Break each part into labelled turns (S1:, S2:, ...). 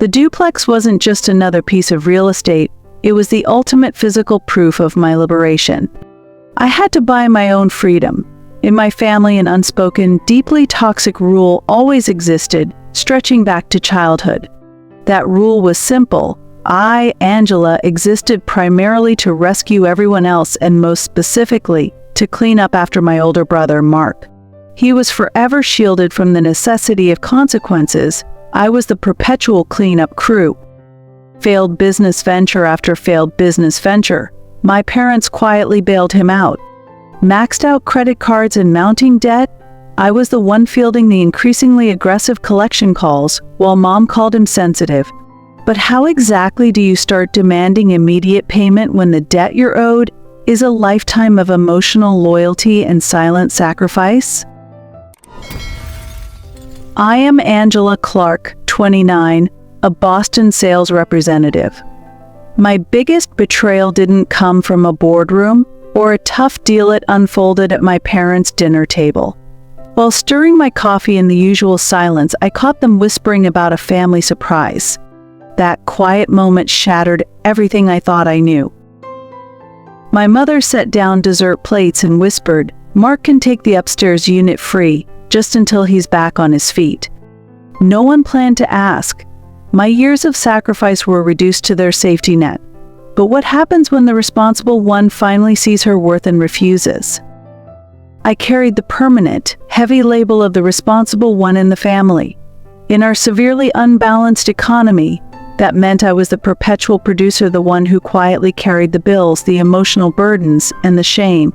S1: The duplex wasn't just another piece of real estate, it was the ultimate physical proof of my liberation. I had to buy my own freedom. In my family, an unspoken, deeply toxic rule always existed, stretching back to childhood. That rule was simple. I, Angela, existed primarily to rescue everyone else and most specifically, to clean up after my older brother, Mark. He was forever shielded from the necessity of consequences. I was the perpetual cleanup crew. Failed business venture after failed business venture, my parents quietly bailed him out. Maxed out credit cards and mounting debt, I was the one fielding the increasingly aggressive collection calls, while Mom called him sensitive. But how exactly do you start demanding immediate payment when the debt you're owed is a lifetime of emotional loyalty and silent sacrifice? I am Angela Clark, 29, a Boston sales representative. My biggest betrayal didn't come from a boardroom or a tough deal it unfolded at my parents' dinner table. While stirring my coffee in the usual silence, I caught them whispering about a family surprise. That quiet moment shattered everything I thought I knew. My mother set down dessert plates and whispered, "Mark can take the upstairs unit free, just until he's back on his feet." No one planned to ask. My years of sacrifice were reduced to their safety net. But what happens when the responsible one finally sees her worth and refuses? I carried the permanent, heavy label of the responsible one in the family. In our severely unbalanced economy, that meant I was the perpetual producer, the one who quietly carried the bills, the emotional burdens, and the shame.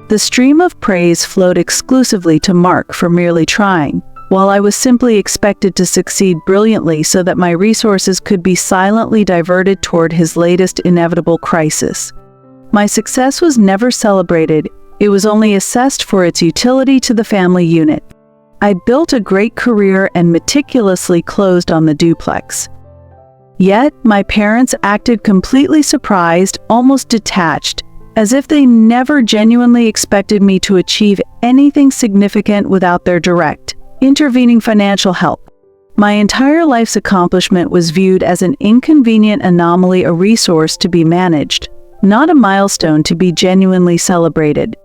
S1: The stream of praise flowed exclusively to Mark for merely trying, while I was simply expected to succeed brilliantly so that my resources could be silently diverted toward his latest inevitable crisis. My success was never celebrated, it was only assessed for its utility to the family unit. I built a great career and meticulously closed on the duplex. Yet, my parents acted completely surprised, almost detached, as if they never genuinely expected me to achieve anything significant without their direct, intervening financial help. My entire life's accomplishment was viewed as an inconvenient anomaly, a resource to be managed, not a milestone to be genuinely celebrated.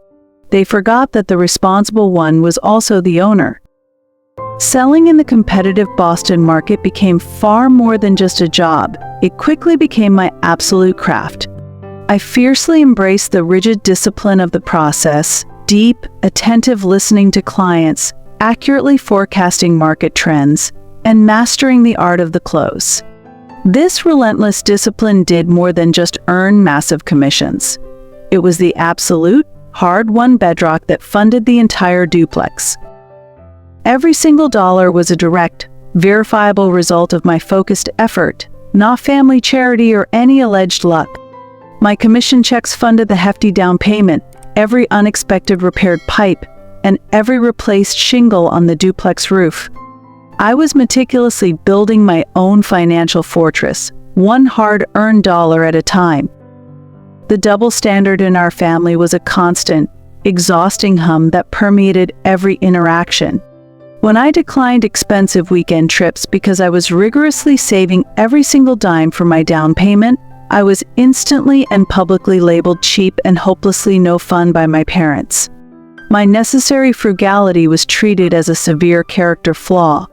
S1: They forgot that the responsible one was also the owner. Selling in the competitive Boston market became far more than just a job. It quickly became my absolute craft. I fiercely embraced the rigid discipline of the process, deep, attentive listening to clients, accurately forecasting market trends, and mastering the art of the close. This relentless discipline did more than just earn massive commissions. It was the absolute, hard-won bedrock that funded the entire duplex. Every single dollar was a direct, verifiable result of my focused effort, not family charity or any alleged luck. My commission checks funded the hefty down payment, every unexpected repaired pipe, and every replaced shingle on the duplex roof. I was meticulously building my own financial fortress, one hard-earned dollar at a time. The double standard in our family was a constant, exhausting hum that permeated every interaction. When I declined expensive weekend trips because I was rigorously saving every single dime for my down payment, I was instantly and publicly labeled cheap and hopelessly no fun by my parents. My necessary frugality was treated as a severe character flaw.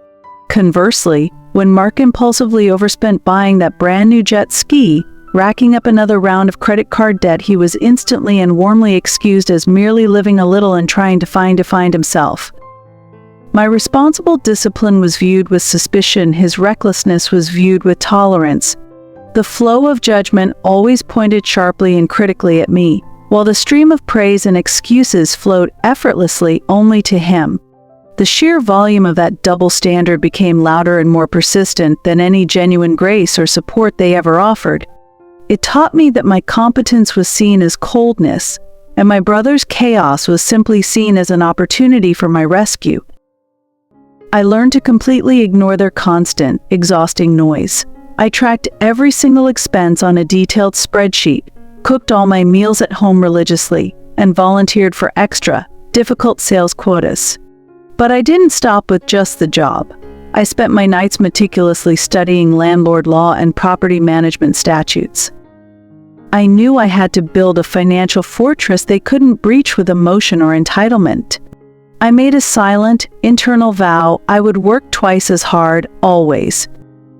S1: Conversely, when Mark impulsively overspent buying that brand new jet ski, racking up another round of credit card debt, he was instantly and warmly excused as merely living a little and trying to find himself. My responsible discipline was viewed with suspicion, his recklessness was viewed with tolerance. The flow of judgment always pointed sharply and critically at me, while the stream of praise and excuses flowed effortlessly only to him. The sheer volume of that double standard became louder and more persistent than any genuine grace or support they ever offered. It taught me that my competence was seen as coldness, and my brother's chaos was simply seen as an opportunity for my rescue. I learned to completely ignore their constant, exhausting noise. I tracked every single expense on a detailed spreadsheet, cooked all my meals at home religiously, and volunteered for extra, difficult sales quotas. But I didn't stop with just the job. I spent my nights meticulously studying landlord law and property management statutes. I knew I had to build a financial fortress they couldn't breach with emotion or entitlement. I made a silent, internal vow I would work twice as hard, always.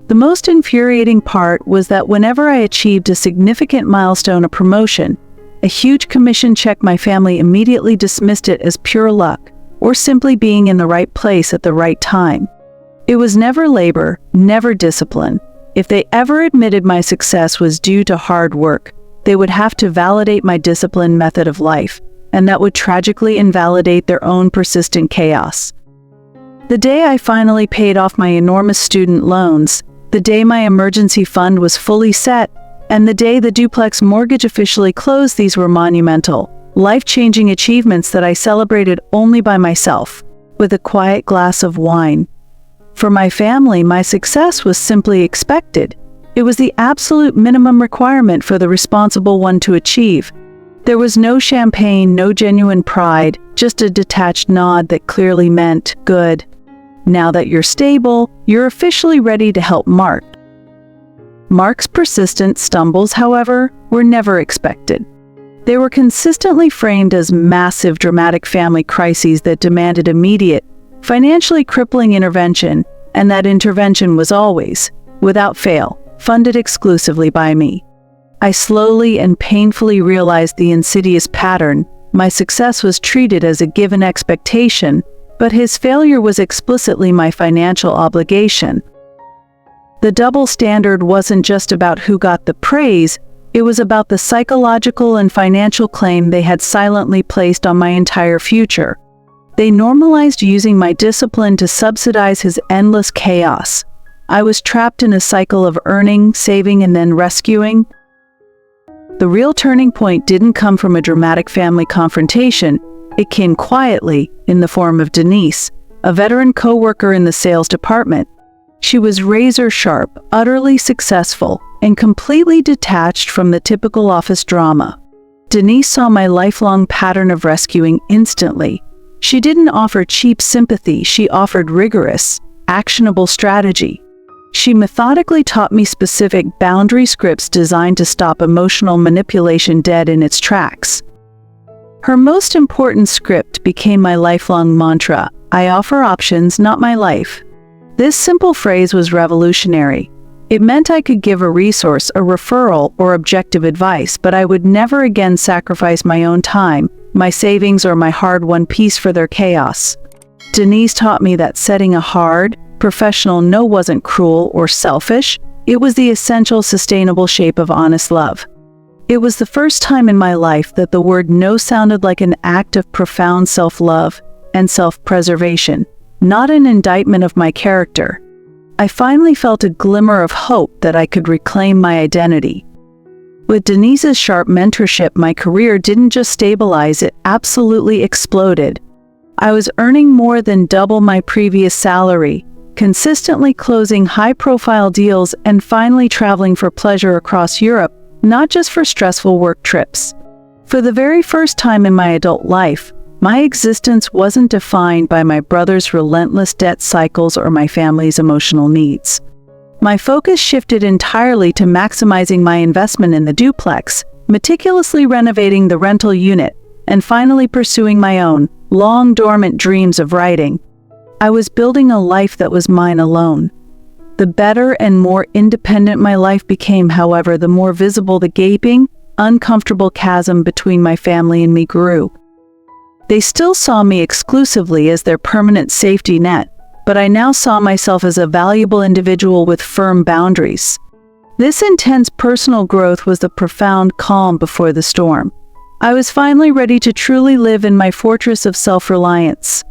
S1: The most infuriating part was that whenever I achieved a significant milestone or promotion, a huge commission check, my family immediately dismissed it as pure luck, or simply being in the right place at the right time. It was never labor, never discipline. If they ever admitted my success was due to hard work, they would have to validate my disciplined method of life, and that would tragically invalidate their own persistent chaos. The day I finally paid off my enormous student loans, the day my emergency fund was fully set, and the day the duplex mortgage officially closed, these were monumental, life-changing achievements that I celebrated only by myself, with a quiet glass of wine. For my family, my success was simply expected. It was the absolute minimum requirement for the responsible one to achieve. There was no champagne, no genuine pride, just a detached nod that clearly meant, good. Now that you're stable, you're officially ready to help Mark. Mark's persistent stumbles, however, were never expected. They were consistently framed as massive, dramatic family crises that demanded immediate, financially crippling intervention, and that intervention was always, without fail, funded exclusively by me. I slowly and painfully realized the insidious pattern. My success was treated as a given expectation, but his failure was explicitly my financial obligation. The double standard wasn't just about who got the praise, it was about the psychological and financial claim they had silently placed on my entire future. They normalized using my discipline to subsidize his endless chaos. I was trapped in a cycle of earning, saving, and then rescuing. The real turning point didn't come from a dramatic family confrontation. It came quietly, in the form of Denise, a veteran co-worker in the sales department. She was razor-sharp, utterly successful, and completely detached from the typical office drama. Denise saw my lifelong pattern of rescuing instantly. She didn't offer cheap sympathy, she offered rigorous, actionable strategy. She methodically taught me specific boundary scripts designed to stop emotional manipulation dead in its tracks. Her most important script became my lifelong mantra: I offer options, not my life. This simple phrase was revolutionary. It meant I could give a resource, a referral, or objective advice, but I would never again sacrifice my own time, my savings, or my hard-won peace for their chaos. Denise taught me that setting a hard, professional no wasn't cruel or selfish. It was the essential, sustainable shape of honest love. It was the first time in my life that the word no sounded like an act of profound self-love and self-preservation, not an indictment of my character. I finally felt a glimmer of hope that I could reclaim my identity. With Denise's sharp mentorship, my career didn't just stabilize, it absolutely exploded. I was earning more than double my previous salary, consistently closing high-profile deals, and finally traveling for pleasure across Europe, not just for stressful work trips. For the very first time in my adult life, my existence wasn't defined by my brother's relentless debt cycles or my family's emotional needs. My focus shifted entirely to maximizing my investment in the duplex, meticulously renovating the rental unit, and finally pursuing my own, long-dormant dreams of writing. I was building a life that was mine alone. The better and more independent my life became, however, the more visible the gaping, uncomfortable chasm between my family and me grew. They still saw me exclusively as their permanent safety net, but I now saw myself as a valuable individual with firm boundaries. This intense personal growth was the profound calm before the storm. I was finally ready to truly live in my fortress of self-reliance.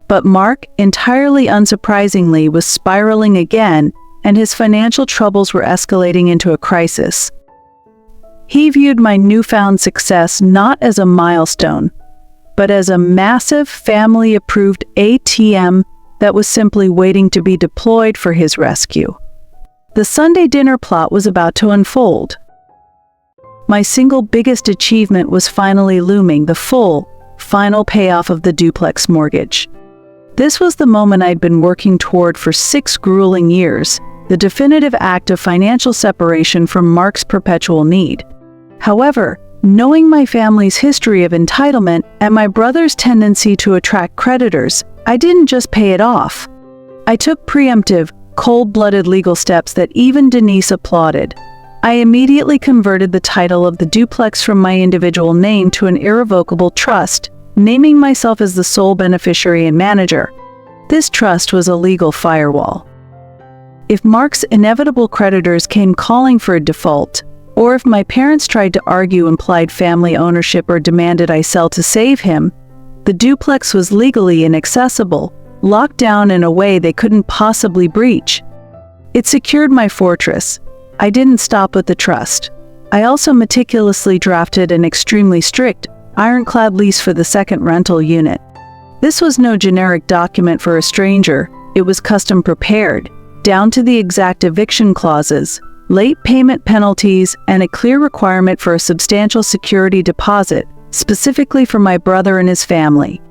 S1: But Mark, entirely unsurprisingly, was spiraling again, and his financial troubles were escalating into a crisis. He viewed my newfound success not as a milestone, but as a massive family-approved ATM that was simply waiting to be deployed for his rescue. The Sunday dinner plot was about to unfold. My single biggest achievement was finally looming: the final payoff of the duplex mortgage. This was the moment I'd been working toward for 6 grueling years, the definitive act of financial separation from Mark's perpetual need. However, knowing my family's history of entitlement and my brother's tendency to attract creditors, I didn't just pay it off. I took preemptive, cold-blooded legal steps that even Denise applauded. I immediately converted the title of the duplex from my individual name to an irrevocable trust, naming myself as the sole beneficiary and manager. This trust was a legal firewall. If Mark's inevitable creditors came calling for a default, or if my parents tried to argue implied family ownership or demanded I sell to save him, the duplex was legally inaccessible, locked down in a way they couldn't possibly breach. It secured my fortress. I didn't stop with the trust. I also meticulously drafted an extremely strict, ironclad lease for the second rental unit. This was no generic document for a stranger. It was custom prepared, down to the exact eviction clauses, late payment penalties, and a clear requirement for a substantial security deposit, specifically for my brother and his family.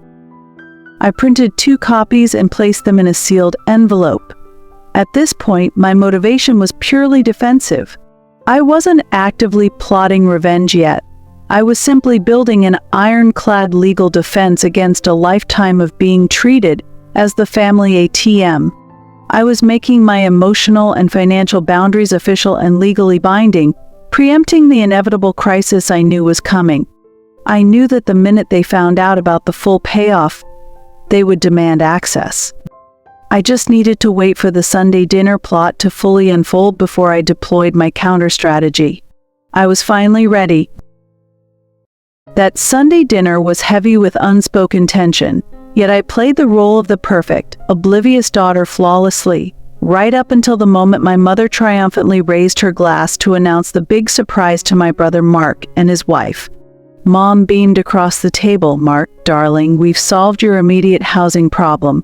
S1: I printed 2 copies and placed them in a sealed envelope. At this point, my motivation was purely defensive. I wasn't actively plotting revenge yet. I was simply building an ironclad legal defense against a lifetime of being treated as the family ATM. I was making my emotional and financial boundaries official and legally binding, preempting the inevitable crisis I knew was coming. I knew that the minute they found out about the full payoff, they would demand access. I just needed to wait for the Sunday dinner plot to fully unfold before I deployed my counter-strategy. I was finally ready. That Sunday dinner was heavy with unspoken tension, yet I played the role of the perfect, oblivious daughter flawlessly, right up until the moment my mother triumphantly raised her glass to announce the big surprise to my brother Mark and his wife. Mom beamed across the table. "Mark, darling, we've solved your immediate housing problem.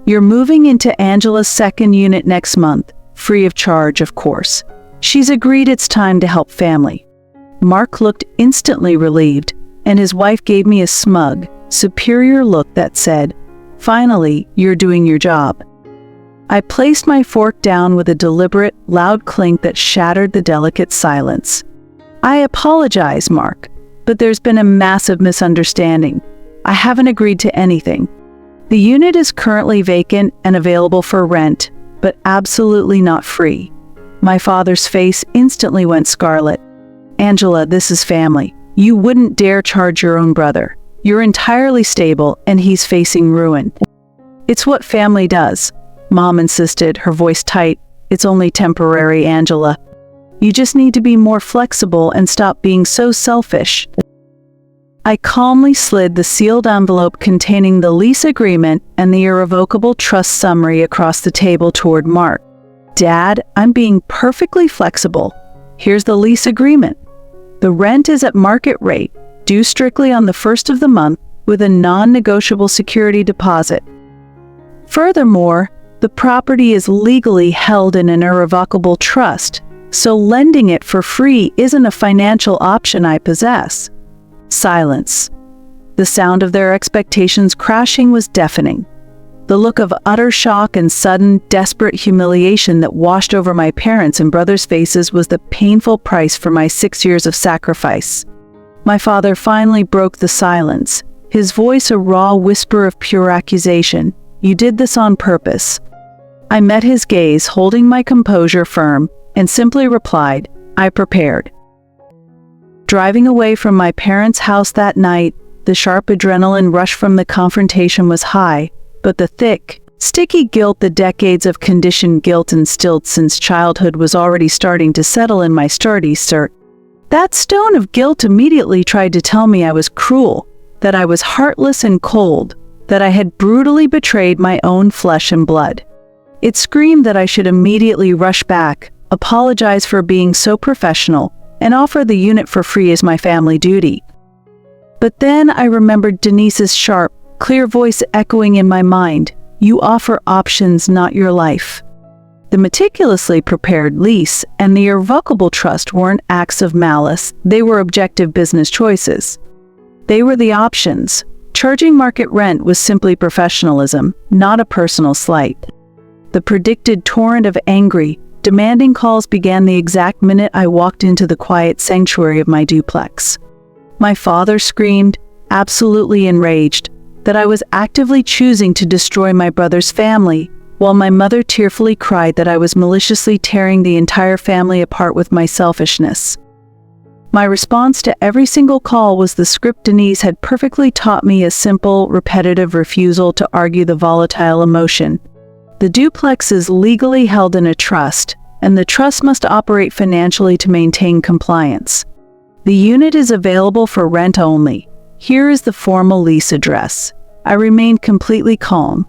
S1: You're moving into Angela's second unit next month, free of charge, of course. She's agreed it's time to help family." Mark looked instantly relieved, and his wife gave me a smug, superior look that said, "Finally, you're doing your job." I placed my fork down with a deliberate, loud clink that shattered the delicate silence. "I apologize, Mark, but there's been a massive misunderstanding. I haven't agreed to anything. The unit is currently vacant and available for rent, but absolutely not free." My father's face instantly went scarlet. "Angela, this is family. You wouldn't dare charge your own brother. You're entirely stable, and he's facing ruin." "It's what family does," Mom insisted, her voice tight. "It's only temporary, Angela. You just need to be more flexible and stop being so selfish." I calmly slid the sealed envelope containing the lease agreement and the irrevocable trust summary across the table toward Mark. "Dad, I'm being perfectly flexible. Here's the lease agreement. The rent is at market rate, due strictly on the first of the month, with a non-negotiable security deposit. Furthermore, the property is legally held in an irrevocable trust, so lending it for free isn't a financial option I possess." Silence. The sound of their expectations crashing was deafening. The look of utter shock and sudden, desperate humiliation that washed over my parents' and brothers' faces was the painful price for my 6 years of sacrifice. My father finally broke the silence, his voice a raw whisper of pure accusation. "You did this on purpose." I met his gaze, holding my composure firm, and simply replied, "I prepared." Driving away from my parents' house that night, the sharp adrenaline rush from the confrontation was high, but the thick, sticky guilt the decades of conditioned guilt instilled since childhood was already starting to settle in my sturdy cert. That stone of guilt immediately tried to tell me I was cruel, that I was heartless and cold, that I had brutally betrayed my own flesh and blood. It screamed that I should immediately rush back, apologize for being so professional, and offer the unit for free as my family duty. But then I remembered Denise's sharp, clear voice echoing in my mind, "You offer options, not your life." The meticulously prepared lease and the irrevocable trust weren't acts of malice, they were objective business choices. They were the options: Charging market rent was simply professionalism, not a personal slight. The predicted torrent of angry, demanding calls began the exact minute I walked into the quiet sanctuary of my duplex. My father screamed, absolutely enraged, that I was actively choosing to destroy my brother's family, while my mother tearfully cried that I was maliciously tearing the entire family apart with my selfishness. My response to every single call was the script Denise had perfectly taught me: a simple, repetitive refusal to argue the volatile emotion. The duplex is legally held in a trust, and the trust must operate financially to maintain compliance. The unit is available for rent only. Here is the formal lease address. I remained completely calm.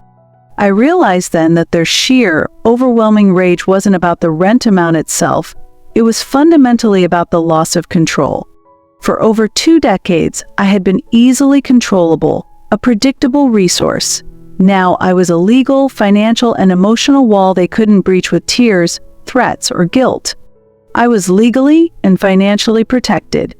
S1: I realized then that their sheer, overwhelming rage wasn't about the rent amount itself. It was fundamentally about the loss of control. For over 2 decades, I had been easily controllable, a predictable resource. Now I was a legal, financial, and emotional wall they couldn't breach with tears, threats, or guilt. I was legally and financially protected.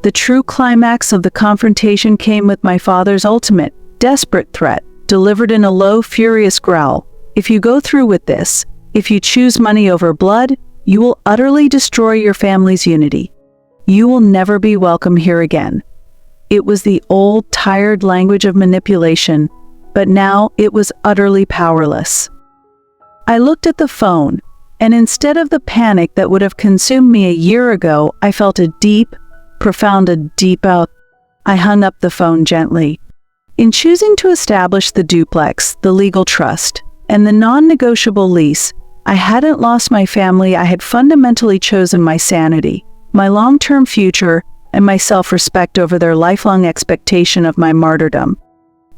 S1: The true climax of the confrontation came with my father's ultimate, desperate threat, delivered in a low, furious growl. If you go through with this, if you choose money over blood, you will utterly destroy your family's unity. You will never be welcome here again. It was the old, tired language of manipulation, but now it was utterly powerless. I looked at the phone, and instead of the panic that would have consumed me a year ago, I felt a deep out. I hung up the phone gently. In choosing to establish the duplex, the legal trust, and the non-negotiable lease, I hadn't lost my family. I had fundamentally chosen my sanity, my long-term future, and my self-respect over their lifelong expectation of my martyrdom.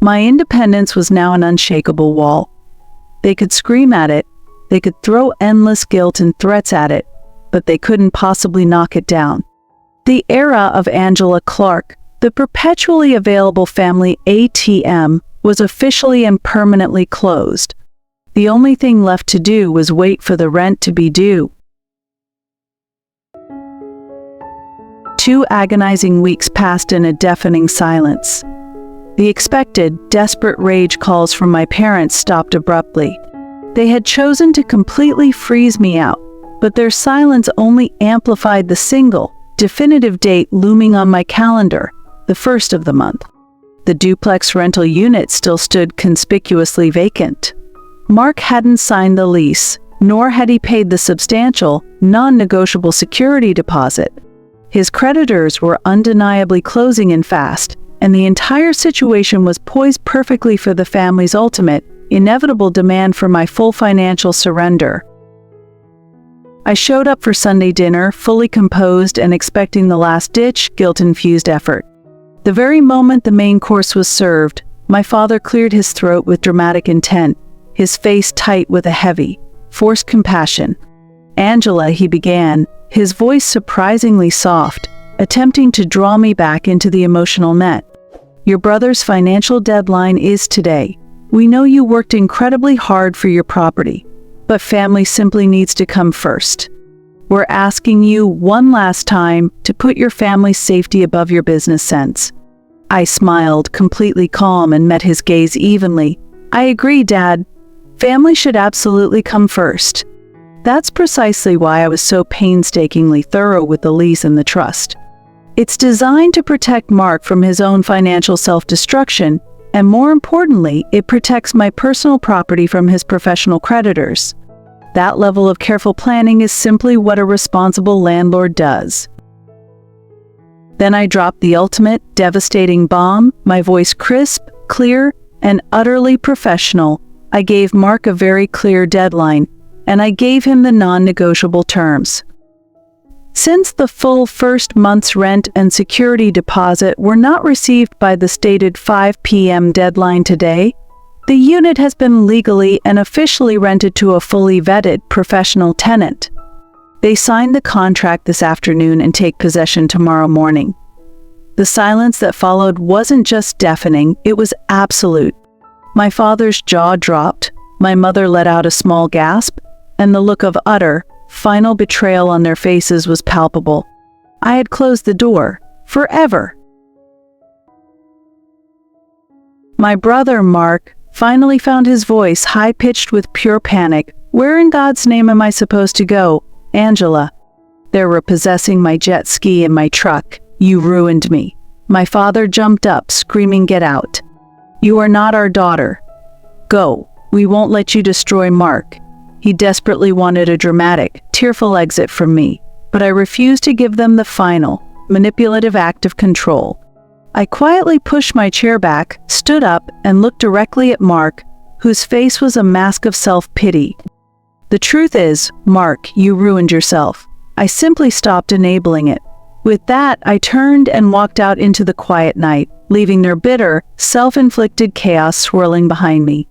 S1: My independence was now an unshakable wall. They could scream at it, they could throw endless guilt and threats at it, but they couldn't possibly knock it down. The era of Angela Clark, the perpetually available family ATM, was officially and permanently closed. The only thing left to do was wait for the rent to be due. 2 agonizing weeks passed in a deafening silence. The expected, desperate rage calls from my parents stopped abruptly. They had chosen to completely freeze me out, but their silence only amplified the single, definitive date looming on my calendar, the 1st of the month. The duplex rental unit still stood conspicuously vacant. Mark hadn't signed the lease, nor had he paid the substantial, non-negotiable security deposit. His creditors were undeniably closing in fast, and the entire situation was poised perfectly for the family's ultimate, inevitable demand for my full financial surrender. I showed up for Sunday dinner, fully composed and expecting the last-ditch, guilt-infused effort. The very moment the main course was served, my father cleared his throat with dramatic intent, his face tight with a heavy, forced compassion. "Angela," he began, his voice surprisingly soft, attempting to draw me back into the emotional net. "Your brother's financial deadline is today. We know you worked incredibly hard for your property, but family simply needs to come first. We're asking you one last time to put your family's safety above your business sense." I smiled, completely calm, and met his gaze evenly. "I agree, Dad. Family should absolutely come first." That's precisely why I was so painstakingly thorough with the lease and the trust. It's designed to protect Mark from his own financial self-destruction, and more importantly, it protects my personal property from his professional creditors. That level of careful planning is simply what a responsible landlord does. Then I dropped the ultimate, devastating bomb, my voice crisp, clear, and utterly professional. I gave Mark a very clear deadline, and I gave him the non-negotiable terms. Since the full first month's rent and security deposit were not received by the stated 5 p.m. deadline today, the unit has been legally and officially rented to a fully vetted professional tenant. They signed the contract this afternoon and take possession tomorrow morning. The silence that followed wasn't just deafening, it was absolute. My father's jaw dropped, my mother let out a small gasp, and the look of utter, final betrayal on their faces was palpable. I had closed the door, forever. My brother, Mark, finally found his voice, high-pitched with pure panic. "Where in God's name am I supposed to go, Angela? They're repossessing my jet ski and my truck. You ruined me." My father jumped up, screaming, "Get out. You are not our daughter. Go. We won't let you destroy Mark." He desperately wanted a dramatic, tearful exit from me, but I refused to give them the final, manipulative act of control. I quietly pushed my chair back, stood up, and looked directly at Mark, whose face was a mask of self-pity. "The truth is, Mark, you ruined yourself. I simply stopped enabling it." With that, I turned and walked out into the quiet night, leaving their bitter, self-inflicted chaos swirling behind me.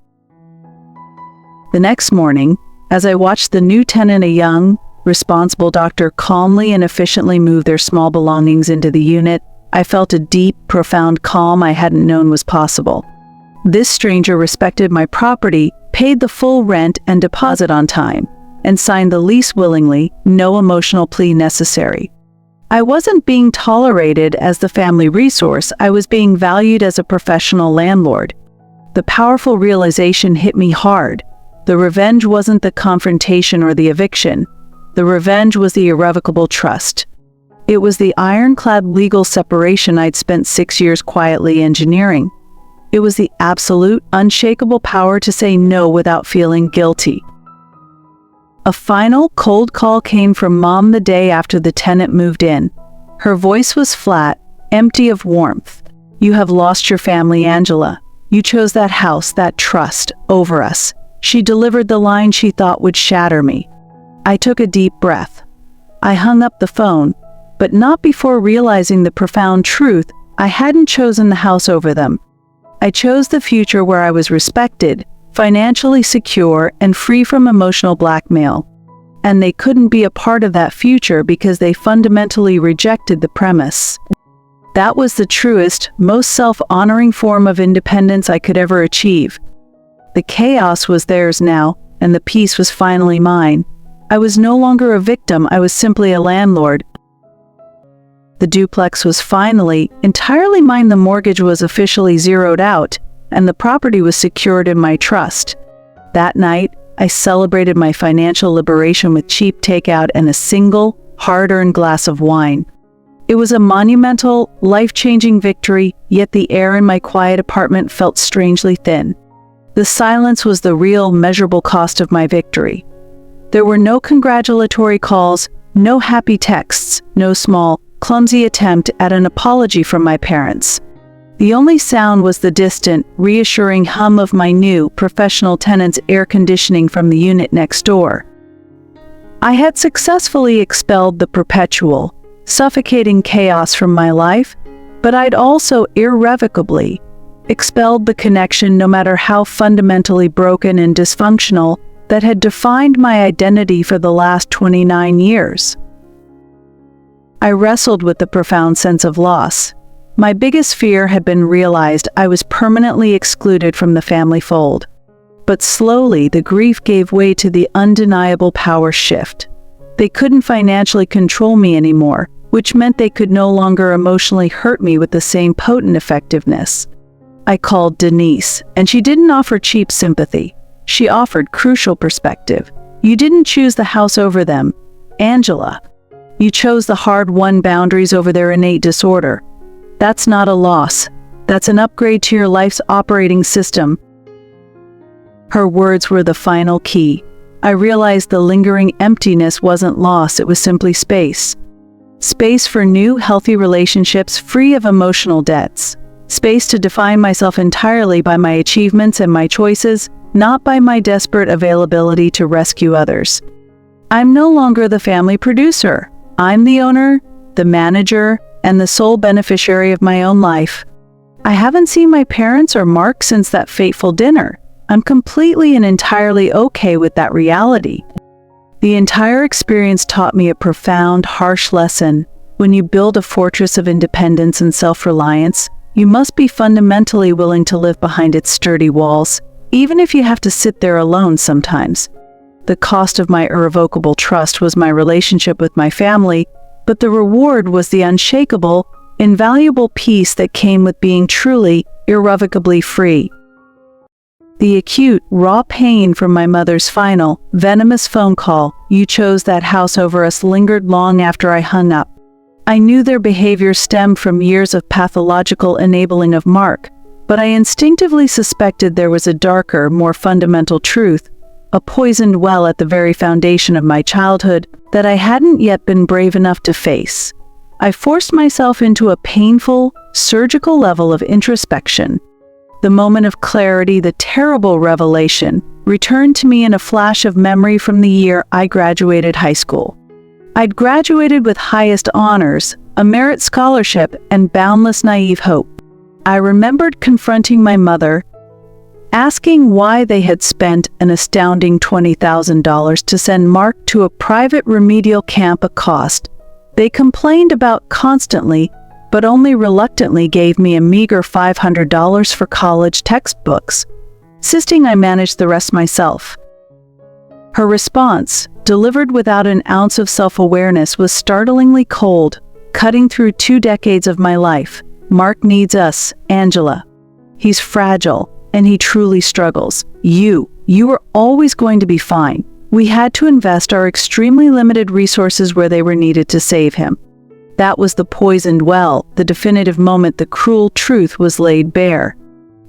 S1: The next morning, as I watched the new tenant, a young, responsible doctor, calmly and efficiently move their small belongings into the unit, I felt a deep, profound calm I hadn't known was possible. This stranger respected my property, paid the full rent and deposit on time, and signed the lease willingly, no emotional plea necessary. I wasn't being tolerated as the family resource, I was being valued as a professional landlord. The powerful realization hit me hard. The revenge wasn't the confrontation or the eviction. The revenge was the irrevocable trust. It was the ironclad legal separation I'd spent 6 years quietly engineering. It was the absolute, unshakable power to say no without feeling guilty. A final, cold call came from Mom the day after the tenant moved in. Her voice was flat, empty of warmth. "You have lost your family, Angela. You chose that house, that trust, over us." She delivered the line she thought would shatter me. I took a deep breath. I hung up the phone, but not before realizing the profound truth. I hadn't chosen the house over them. I chose the future where I was respected, financially secure, and free from emotional blackmail. And they couldn't be a part of that future because they fundamentally rejected the premise. That was the truest, most self-honoring form of independence I could ever achieve. The chaos was theirs now, and the peace was finally mine. I was no longer a victim, I was simply a landlord. The duplex was finally, entirely mine. The mortgage was officially zeroed out, and the property was secured in my trust. That night, I celebrated my financial liberation with cheap takeout and a single, hard-earned glass of wine. It was a monumental, life-changing victory, yet the air in my quiet apartment felt strangely thin. The silence was the real, measurable cost of my victory. There were no congratulatory calls, no happy texts, no small, clumsy attempt at an apology from my parents. The only sound was the distant, reassuring hum of my new, professional tenant's air conditioning from the unit next door. I had successfully expelled the perpetual, suffocating chaos from my life, but I'd also irrevocably expelled the connection, no matter how fundamentally broken and dysfunctional, that had defined my identity for the last 29 years. I wrestled with the profound sense of loss. My biggest fear had been realized. I was permanently excluded from the family fold. But slowly, the grief gave way to the undeniable power shift. They couldn't financially control me anymore, which meant they could no longer emotionally hurt me with the same potent effectiveness. I called Denise, and she didn't offer cheap sympathy. She offered crucial perspective. "You didn't choose the house over them, Angela. You chose the hard-won boundaries over their innate disorder. That's not a loss. That's an upgrade to your life's operating system." Her words were the final key. I realized the lingering emptiness wasn't loss, it was simply space. Space for new, healthy relationships free of emotional debts. Space to define myself entirely by my achievements and my choices, not by my desperate availability to rescue others. I'm no longer the family producer. I'm the owner, the manager, and the sole beneficiary of my own life. I haven't seen my parents or Mark since that fateful dinner. I'm completely and entirely okay with that reality. The entire experience taught me a profound, harsh lesson. When you build a fortress of independence and self-reliance, you must be fundamentally willing to live behind its sturdy walls, even if you have to sit there alone sometimes. The cost of my irrevocable trust was my relationship with my family, but the reward was the unshakable, invaluable piece that came with being truly, irrevocably free. The acute, raw pain from my mother's final, venomous phone call, "You chose that house over us," lingered long after I hung up. I knew their behavior stemmed from years of pathological enabling of Mark, but I instinctively suspected there was a darker, more fundamental truth, a poisoned well at the very foundation of my childhood that I hadn't yet been brave enough to face. I forced myself into a painful, surgical level of introspection. The moment of clarity, the terrible revelation, returned to me in a flash of memory from the year I graduated high school. I'd graduated with highest honors, a merit scholarship, and boundless naive hope. I remembered confronting my mother, asking why they had spent an astounding $20,000 to send Mark to a private remedial camp, a cost they complained about constantly, but only reluctantly gave me a meager $500 for college textbooks, insisting I manage the rest myself. Her response, delivered without an ounce of self-awareness, was startlingly cold, cutting through 2 decades of my life. "Mark needs us, Angela. He's fragile, and he truly struggles. You are always going to be fine. We had to invest our extremely limited resources where they were needed to save him." That was the poisoned well, the definitive moment the cruel truth was laid bare.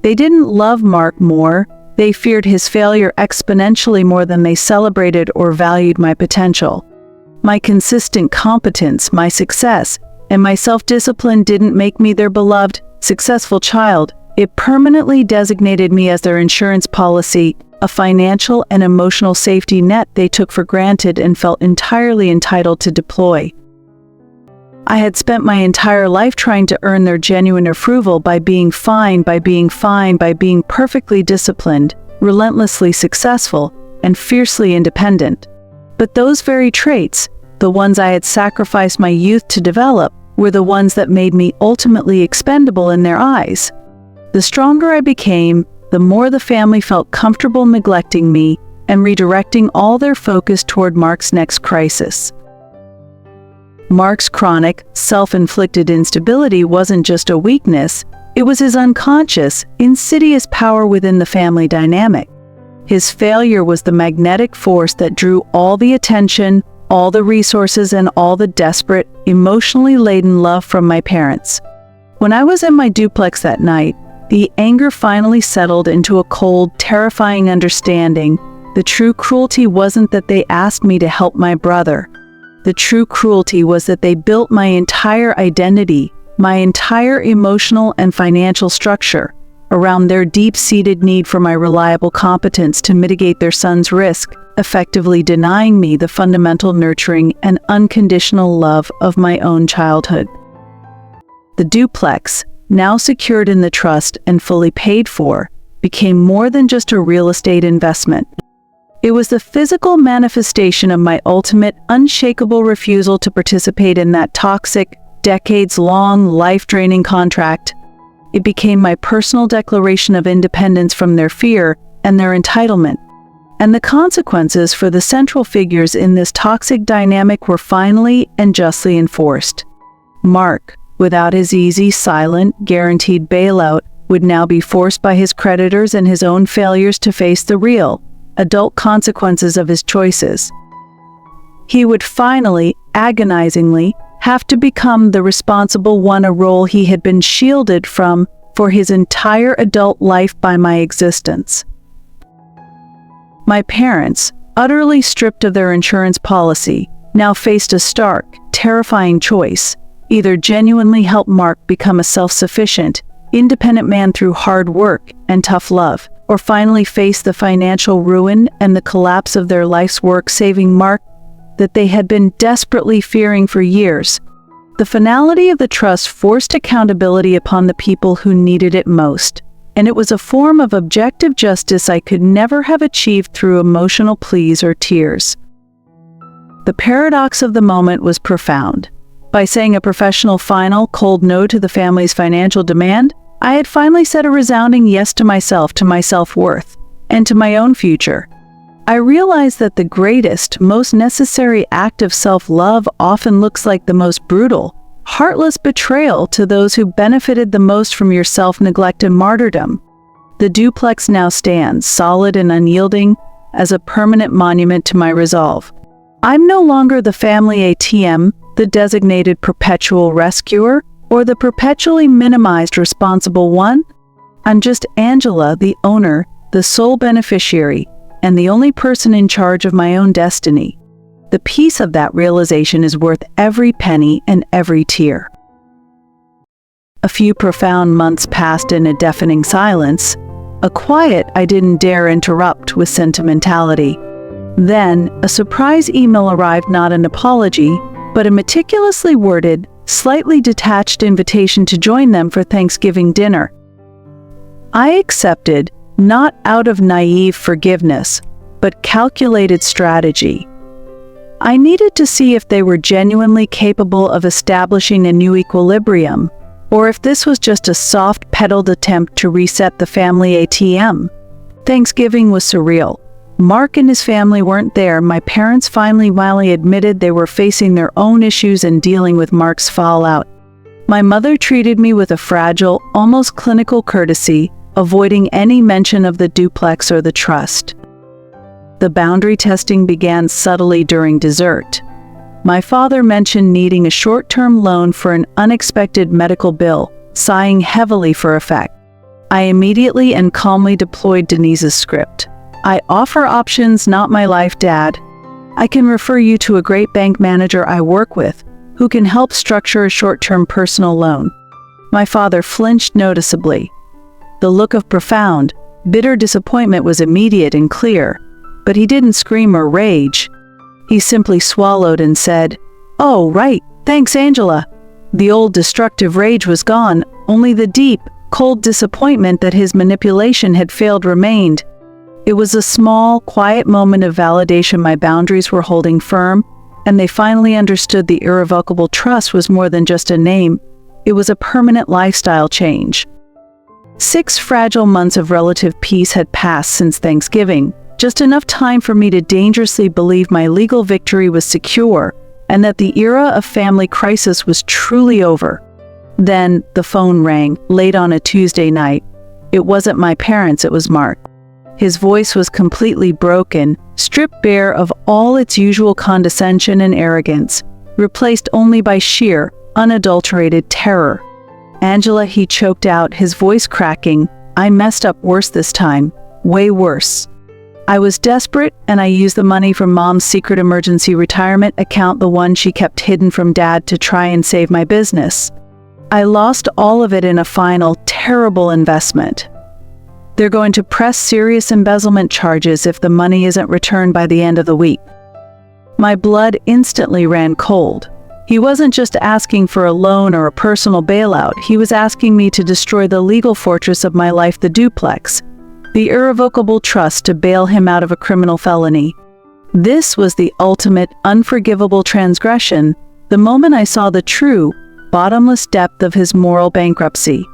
S1: They didn't love Mark more. They feared his failure exponentially more than they celebrated or valued my potential. My consistent competence, my success, and my self-discipline didn't make me their beloved, successful child. It permanently designated me as their insurance policy, a financial and emotional safety net they took for granted and felt entirely entitled to deploy. I had spent my entire life trying to earn their genuine approval by being fine, by being perfectly disciplined, relentlessly successful, and fiercely independent. But those very traits, the ones I had sacrificed my youth to develop, were the ones that made me ultimately expendable in their eyes. The stronger I became, the more the family felt comfortable neglecting me and redirecting all their focus toward Mark's next crisis. Mark's chronic, self-inflicted instability wasn't just a weakness, it was his unconscious, insidious power within the family dynamic. His failure was the magnetic force that drew all the attention, all the resources, and all the desperate, emotionally laden love from my parents. When I was in my duplex that night, the anger finally settled into a cold, terrifying understanding. The true cruelty wasn't that they asked me to help my brother. The true cruelty was that they built my entire identity, my entire emotional and financial structure, around their deep-seated need for my reliable competence to mitigate their son's risk, effectively denying me the fundamental nurturing and unconditional love of my own childhood. The duplex, now secured in the trust and fully paid for, became more than just a real estate investment. It was the physical manifestation of my ultimate, unshakable refusal to participate in that toxic, decades-long, life-draining contract. It became my personal declaration of independence from their fear and their entitlement. And the consequences for the central figures in this toxic dynamic were finally and justly enforced. Mark, without his easy, silent, guaranteed bailout, would now be forced by his creditors and his own failures to face the real, adult consequences of his choices. He would finally, agonizingly, have to become the responsible one, a role he had been shielded from for his entire adult life by my existence. My parents, utterly stripped of their insurance policy, now faced a stark, terrifying choice: either genuinely help Mark become a self-sufficient, independent man through hard work and tough love, or finally face the financial ruin and the collapse of their life's work saving Mark that they had been desperately fearing for years. The finality of the trust forced accountability upon the people who needed it most, and it was a form of objective justice I could never have achieved through emotional pleas or tears. The paradox of the moment was profound. By saying a professional final, cold no to the family's financial demand, I had finally said a resounding yes to myself, to my self-worth, and to my own future. I realized that the greatest, most necessary act of self-love often looks like the most brutal, heartless betrayal to those who benefited the most from your self-neglect and martyrdom. The duplex now stands, solid and unyielding, as a permanent monument to my resolve. I'm no longer the family ATM, the designated perpetual rescuer, or the perpetually minimized responsible one. I'm just Angela, the owner, the sole beneficiary, and the only person in charge of my own destiny. The peace of that realization is worth every penny and every tear. A few profound months passed in a deafening silence, a quiet I didn't dare interrupt with sentimentality. Then, a surprise email arrived, not an apology, but a meticulously worded, slightly detached invitation to join them for Thanksgiving dinner. I accepted, not out of naive forgiveness, but calculated strategy. I needed to see if they were genuinely capable of establishing a new equilibrium, or if this was just a soft-pedaled attempt to reset the family ATM. Thanksgiving was surreal. Mark and his family weren't there. My parents finally admitted they were facing their own issues and dealing with Mark's fallout. My mother treated me with a fragile, almost clinical courtesy, avoiding any mention of the duplex or the trust. The boundary testing began subtly during dessert. My father mentioned needing a short-term loan for an unexpected medical bill, sighing heavily for effect. I immediately and calmly deployed Denise's script. I offer options, not my life, Dad. I can refer you to a great bank manager I work with, who can help structure a short-term personal loan. My father flinched noticeably. The look of profound, bitter disappointment was immediate and clear, but he didn't scream or rage. He simply swallowed and said, "Oh, right, thanks, Angela." The old destructive rage was gone, only the deep, cold disappointment that his manipulation had failed remained. It was a small, quiet moment of validation. My boundaries were holding firm, and they finally understood the irrevocable trust was more than just a name. It was a permanent lifestyle change. 6 fragile months of relative peace had passed since Thanksgiving, just enough time for me to dangerously believe my legal victory was secure and that the era of family crisis was truly over. Then the phone rang, late on a Tuesday night. It wasn't my parents, it was Mark. His voice was completely broken, stripped bare of all its usual condescension and arrogance, replaced only by sheer, unadulterated terror. "Angela," he choked out, his voice cracking, "I messed up worse this time. Way worse. I was desperate, and I used the money from Mom's secret emergency retirement account, the one she kept hidden from Dad, to try and save my business. I lost all of it in a final, terrible investment. They're going to press serious embezzlement charges if the money isn't returned by the end of the week." My blood instantly ran cold. He wasn't just asking for a loan or a personal bailout, he was asking me to destroy the legal fortress of my life, the duplex, the irrevocable trust, to bail him out of a criminal felony. This was the ultimate, unforgivable transgression, the moment I saw the true, bottomless depth of his moral bankruptcy.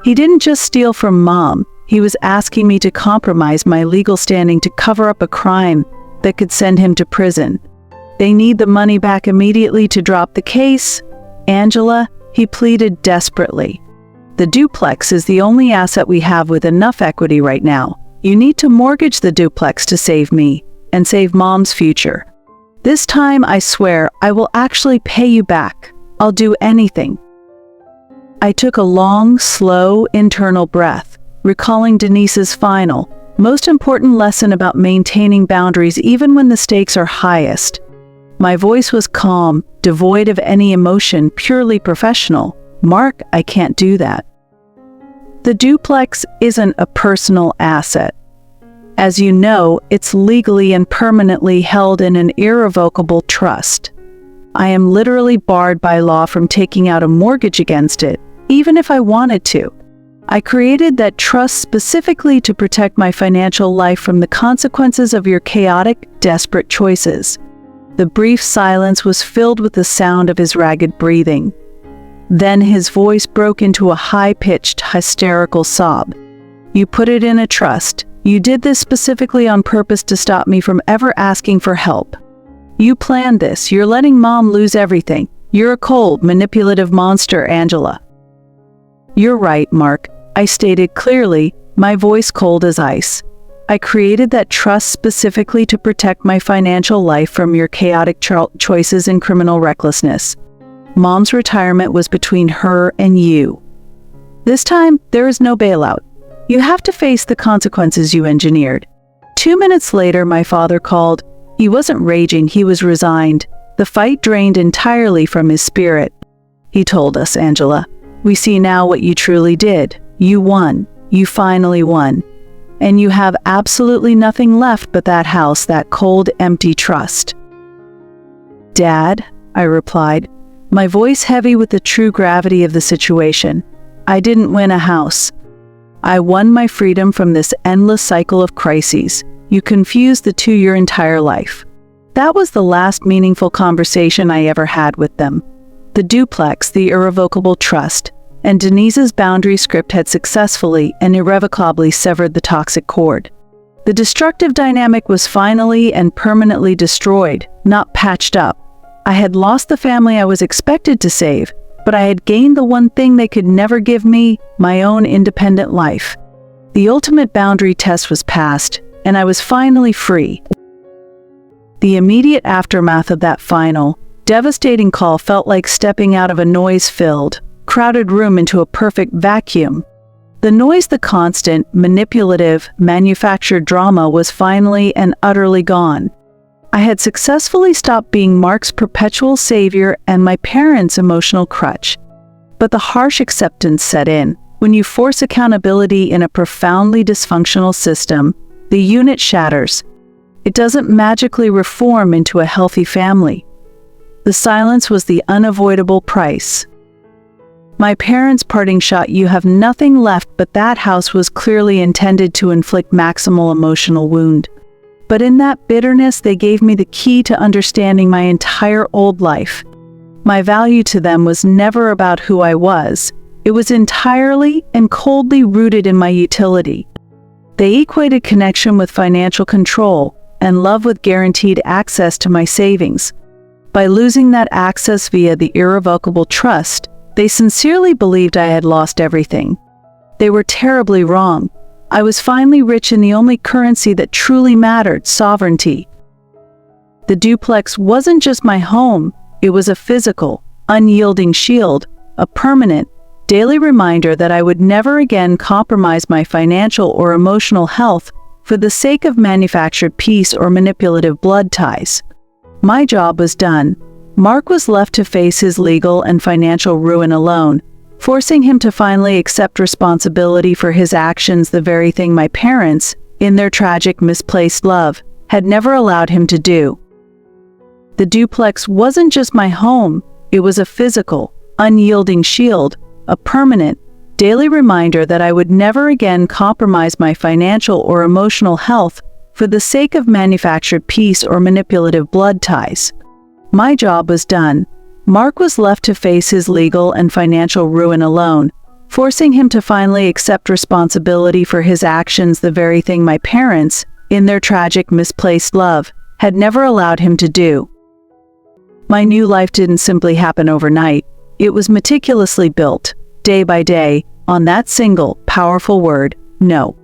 S1: He didn't just steal from Mom, he was asking me to compromise my legal standing to cover up a crime that could send him to prison. "They need the money back immediately to drop the case. Angela," he pleaded desperately. "The duplex is the only asset we have with enough equity right now. You need to mortgage the duplex to save me and save Mom's future. This time, I swear, I will actually pay you back. I'll do anything." I took a long, slow, internal breath, recalling Denise's final, most important lesson about maintaining boundaries even when the stakes are highest. My voice was calm, devoid of any emotion, purely professional. "Mark, I can't do that. The duplex isn't a personal asset. As you know, it's legally and permanently held in an irrevocable trust. I am literally barred by law from taking out a mortgage against it, even if I wanted to. I created that trust specifically to protect my financial life from the consequences of your chaotic, desperate choices." The brief silence was filled with the sound of his ragged breathing. Then his voice broke into a high-pitched, hysterical sob. "You put it in a trust. You did this specifically on purpose to stop me from ever asking for help. You planned this. You're letting Mom lose everything. You're a cold, manipulative monster, Angela." "You're right, Mark," I stated clearly, my voice cold as ice. "I created that trust specifically to protect my financial life from your chaotic choices and criminal recklessness. Mom's retirement was between her and you. This time, there is no bailout. You have to face the consequences you engineered." 2 minutes later, my father called. He wasn't raging, he was resigned. The fight drained entirely from his spirit. He told us, "Angela, we see now what you truly did. You won. You finally won. And you have absolutely nothing left but that house, that cold, empty trust." "Dad," I replied, my voice heavy with the true gravity of the situation, "I didn't win a house. I won my freedom from this endless cycle of crises. You confused the two your entire life." That was the last meaningful conversation I ever had with them. The duplex, the irrevocable trust, and Denise's boundary script had successfully and irrevocably severed the toxic cord. The destructive dynamic was finally and permanently destroyed, not patched up. I had lost the family I was expected to save, but I had gained the one thing they could never give me, my own independent life. The ultimate boundary test was passed, and I was finally free. The immediate aftermath of that final, devastating call felt like stepping out of a noise-filled, crowded room into a perfect vacuum. The noise, the constant, manipulative, manufactured drama was finally and utterly gone. I had successfully stopped being Mark's perpetual savior and my parents' emotional crutch. But the harsh acceptance set in. When you force accountability in a profoundly dysfunctional system, the unit shatters. It doesn't magically reform into a healthy family. The silence was the unavoidable price. My parents' parting shot, "You have nothing left but that house," was clearly intended to inflict maximal emotional wound. But in that bitterness, they gave me the key to understanding my entire old life. My value to them was never about who I was. It was entirely and coldly rooted in my utility. They equated connection with financial control and love with guaranteed access to my savings. By losing that access via the irrevocable trust, they sincerely believed I had lost everything. They were terribly wrong. I was finally rich in the only currency that truly mattered, sovereignty. The duplex wasn't just my home, it was a physical, unyielding shield, a permanent, daily reminder that I would never again compromise my financial or emotional health for the sake of manufactured peace or manipulative blood ties. My job was done. Mark was left to face his legal and financial ruin alone, forcing him to finally accept responsibility for his actions, the very thing my parents, in their tragic misplaced love, had never allowed him to do. The duplex wasn't just my home, it was a physical, unyielding shield, a permanent, daily reminder that I would never again compromise my financial or emotional health for the sake of manufactured peace or manipulative blood ties. My job was done. Mark was left to face his legal and financial ruin alone, forcing him to finally accept responsibility for his actions, the very thing my parents, in their tragic misplaced love, had never allowed him to do. My new life didn't simply happen overnight. It was meticulously built, day by day, on that single, powerful word, no.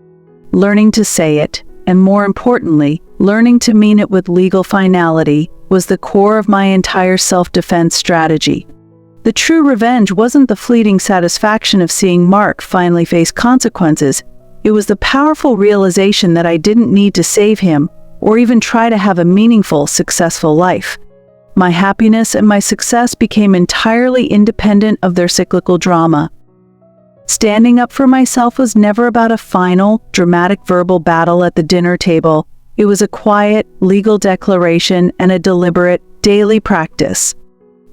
S1: Learning to say it, and more importantly, learning to mean it with legal finality, was the core of my entire self-defense strategy. The true revenge wasn't the fleeting satisfaction of seeing Mark finally face consequences. It was the powerful realization that I didn't need to save him, or even try to have a meaningful, successful life. My happiness and my success became entirely independent of their cyclical drama. Standing up for myself was never about a final, dramatic verbal battle at the dinner table. It was a quiet, legal declaration and a deliberate, daily practice.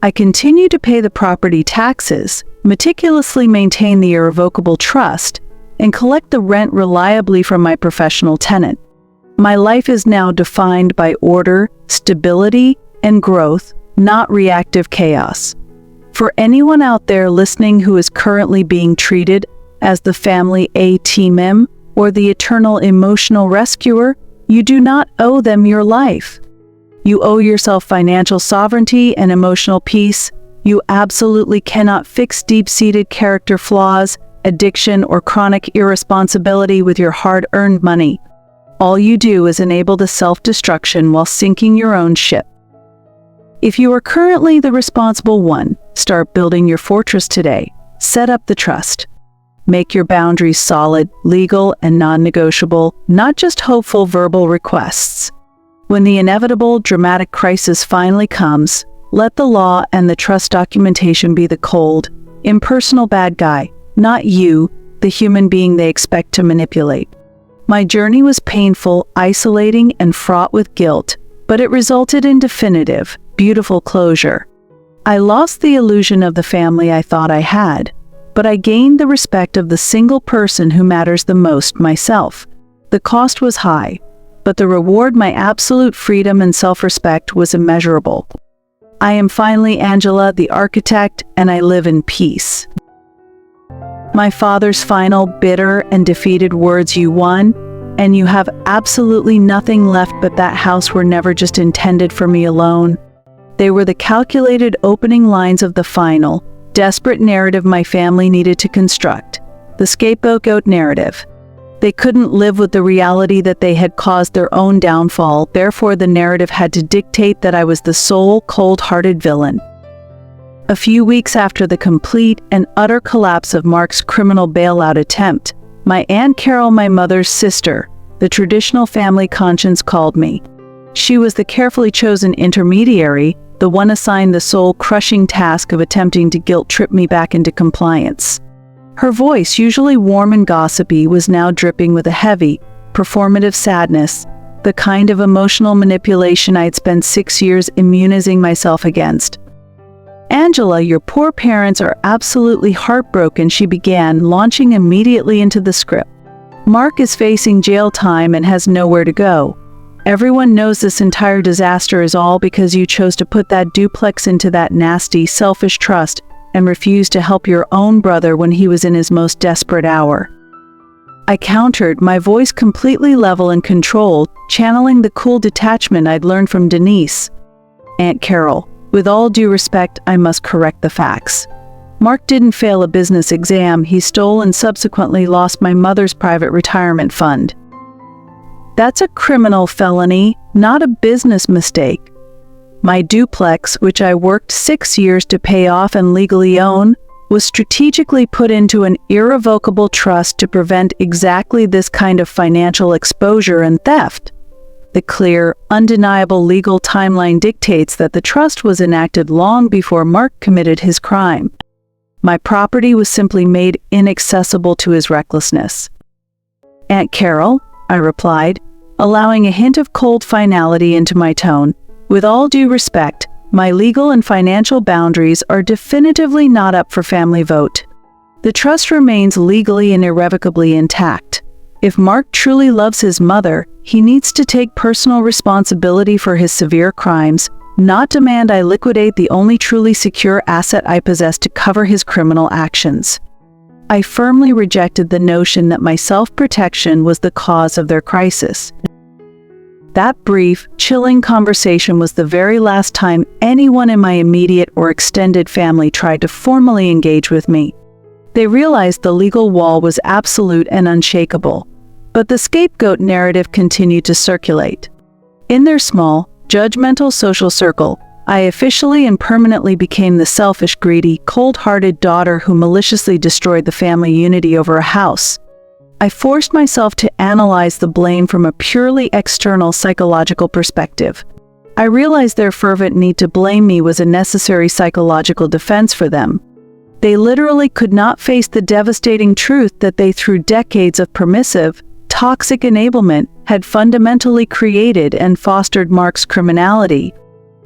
S1: I continued to pay the property taxes, meticulously maintain the irrevocable trust, and collect the rent reliably from my professional tenant. My life is now defined by order, stability, and growth, not reactive chaos. For anyone out there listening who is currently being treated as the family ATM or the eternal emotional rescuer, you do not owe them your life. You owe yourself financial sovereignty and emotional peace, You absolutely cannot fix deep-seated character flaws, addiction, or chronic irresponsibility with your hard-earned money. All you do is enable the self-destruction while sinking your own ship. If you are currently the responsible one, start building your fortress today. Set up the trust. Make your boundaries solid, legal, and non-negotiable, not just hopeful verbal requests. When the inevitable, dramatic crisis finally comes, let the law and the trust documentation be the cold, impersonal bad guy, not you, the human being they expect to manipulate. My journey was painful, isolating, and fraught with guilt, but it resulted in definitive, beautiful closure. I lost the illusion of the family I thought I had, but I gained the respect of the single person who matters the most, myself. The cost was high, but the reward, my absolute freedom and self-respect, was immeasurable. I am finally Angela, the architect, and I live in peace. My father's final, bitter, and defeated words: "You won, and you have absolutely nothing left but that house were never just intended for me alone." They were the calculated opening lines of the final, desperate narrative my family needed to construct, the scapegoat narrative. They couldn't live with the reality that they had caused their own downfall, therefore the narrative had to dictate that I was the sole, cold-hearted villain. A few weeks after the complete and utter collapse of Mark's criminal bailout attempt, my Aunt Carol, my mother's sister, the traditional family conscience, called me. She was the carefully chosen intermediary, the one assigned the soul-crushing task of attempting to guilt-trip me back into compliance. Her voice, usually warm and gossipy, was now dripping with a heavy, performative sadness, the kind of emotional manipulation I had spent 6 years immunizing myself against. "Angela, your poor parents are absolutely heartbroken," she began, launching immediately into the script. "Mark is facing jail time and has nowhere to go. Everyone knows this entire disaster is all because you chose to put that duplex into that nasty, selfish trust and refused to help your own brother when he was in his most desperate hour." I countered, my voice completely level and controlled, channeling the cool detachment I'd learned from Denise. "Aunt Carol, with all due respect, I must correct the facts. Mark didn't fail a business exam. He stole and subsequently lost my mother's private retirement fund. That's a criminal felony, not a business mistake. My duplex, which I worked 6 years to pay off and legally own, was strategically put into an irrevocable trust to prevent exactly this kind of financial exposure and theft. The clear, undeniable legal timeline dictates that the trust was enacted long before Mark committed his crime. My property was simply made inaccessible to his recklessness." "Aunt Carol," I replied, allowing a hint of cold finality into my tone, "with all due respect, my legal and financial boundaries are definitively not up for family vote. The trust remains legally and irrevocably intact. If Mark truly loves his mother, he needs to take personal responsibility for his severe crimes, not demand I liquidate the only truly secure asset I possess to cover his criminal actions." I firmly rejected the notion that my self-protection was the cause of their crisis. That brief, chilling conversation was the very last time anyone in my immediate or extended family tried to formally engage with me. They realized the legal wall was absolute and unshakable, but the scapegoat narrative continued to circulate. In their small, judgmental social circle, I officially and permanently became the selfish, greedy, cold-hearted daughter who maliciously destroyed the family unity over a house. I forced myself to analyze the blame from a purely external psychological perspective. I realized their fervent need to blame me was a necessary psychological defense for them. They literally could not face the devastating truth that they, through decades of permissive, toxic enablement, had fundamentally created and fostered Mark's criminality.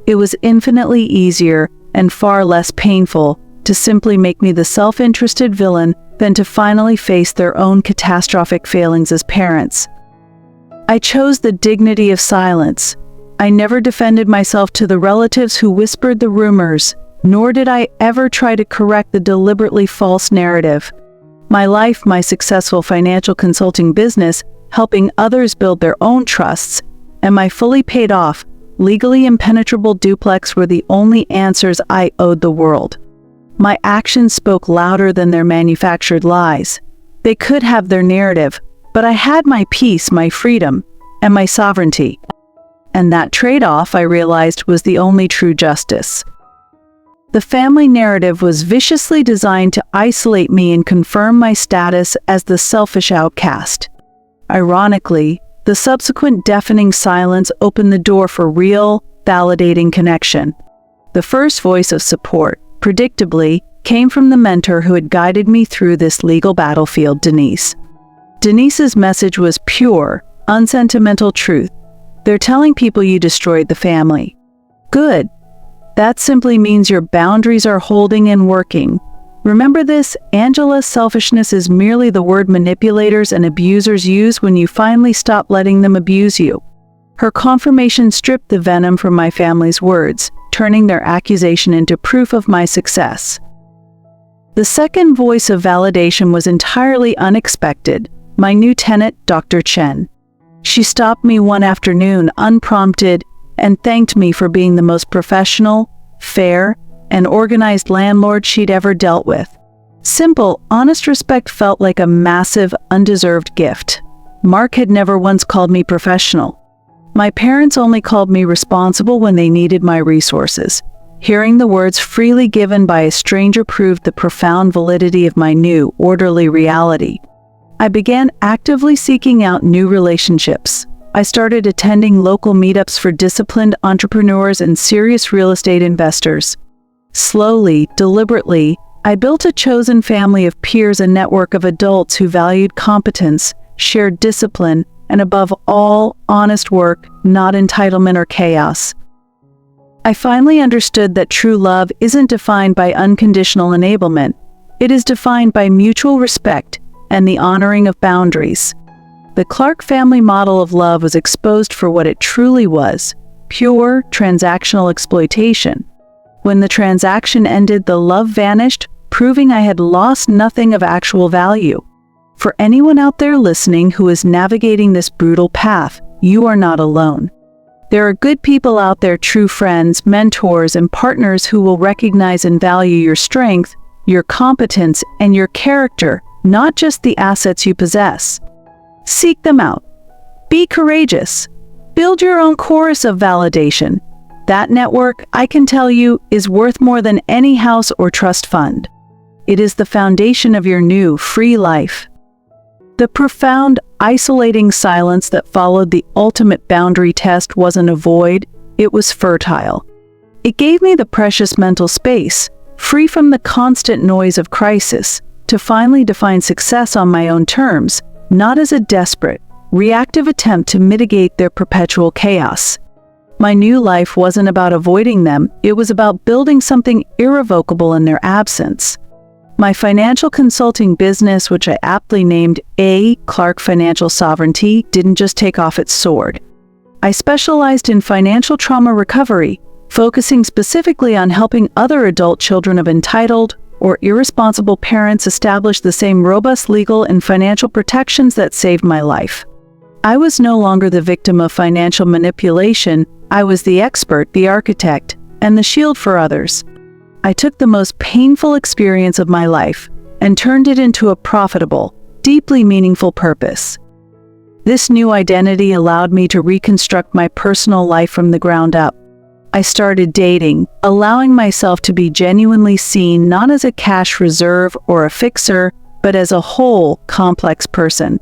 S1: It was infinitely easier and far less painful to simply make me the self-interested villain than to finally face their own catastrophic failings as parents. I chose the dignity of silence. I never defended myself to the relatives who whispered the rumors, nor did I ever try to correct the deliberately false narrative. My life, my successful financial consulting business, helping others build their own trusts, and my fully paid off, legally impenetrable duplex were the only answers I owed the world. My actions spoke louder than their manufactured lies. They could have their narrative, but I had my peace, my freedom, and my sovereignty. And that trade-off, I realized, was the only true justice. The family narrative was viciously designed to isolate me and confirm my status as the selfish outcast. Ironically, the subsequent deafening silence opened the door for real, validating connection. The first voice of support, predictably, came from the mentor who had guided me through this legal battlefield, Denise. Denise's message was pure, unsentimental truth. They're telling people you destroyed the family. Good. That simply means your boundaries are holding and working. Remember this, Angela, selfishness is merely the word manipulators and abusers use when you finally stop letting them abuse you. Her confirmation stripped the venom from my family's words, turning their accusation into proof of my success. The second voice of validation was entirely unexpected, my new tenant, Dr. Chen. She stopped me one afternoon, unprompted, and thanked me for being the most professional, fair, and organized landlord she'd ever dealt with. Simple, honest respect felt like a massive, undeserved gift. Mark had never once called me professional. My parents only called me responsible when they needed my resources. Hearing the words freely given by a stranger proved the profound validity of my new, orderly reality. I began actively seeking out new relationships. I started attending local meetups for disciplined entrepreneurs and serious real estate investors. Slowly, deliberately, I built a chosen family of peers, a network of adults who valued competence, shared discipline, and above all, honest work, not entitlement or chaos. I finally understood that true love isn't defined by unconditional enablement. It is defined by mutual respect and the honoring of boundaries. The Clark family model of love was exposed for what it truly was: pure, transactional exploitation. When the transaction ended, the love vanished, proving I had lost nothing of actual value. For anyone out there listening who is navigating this brutal path, you are not alone. There are good people out there, true friends, mentors, and partners who will recognize and value your strength, your competence, and your character, not just the assets you possess. Seek them out. Be courageous. Build your own chorus of validation. That network, I can tell you, is worth more than any house or trust fund. It is the foundation of your new, free life. The profound, isolating silence that followed the ultimate boundary test wasn't a void, it was fertile. It gave me the precious mental space, free from the constant noise of crisis, to finally define success on my own terms, not as a desperate, reactive attempt to mitigate their perpetual chaos. My new life wasn't about avoiding them, it was about building something irrevocable in their absence. My financial consulting business, which I aptly named A. Clark Financial Sovereignty, didn't just take off its sword. I specialized in financial trauma recovery, focusing specifically on helping other adult children of entitled or irresponsible parents establish the same robust legal and financial protections that saved my life. I was no longer the victim of financial manipulation, I was the expert, the architect, and the shield for others. I took the most painful experience of my life and turned it into a profitable, deeply meaningful purpose. This new identity allowed me to reconstruct my personal life from the ground up. I started dating, allowing myself to be genuinely seen not as a cash reserve or a fixer, but as a whole, complex person.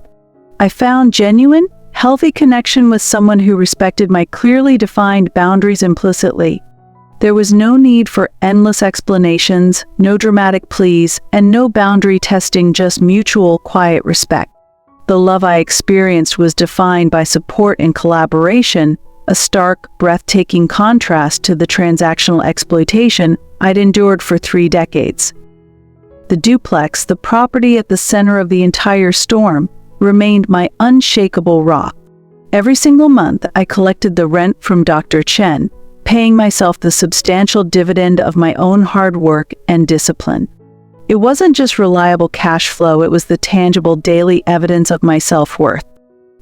S1: I found genuine, healthy connection with someone who respected my clearly defined boundaries implicitly. There was no need for endless explanations, no dramatic pleas, and no boundary testing, just mutual, quiet respect. The love I experienced was defined by support and collaboration, a stark, breathtaking contrast to the transactional exploitation I'd endured for 3 decades. The duplex, the property at the center of the entire storm, remained my unshakable rock. Every single month, I collected the rent from Dr. Chen, paying myself the substantial dividend of my own hard work and discipline. It wasn't just reliable cash flow, it was the tangible daily evidence of my self-worth.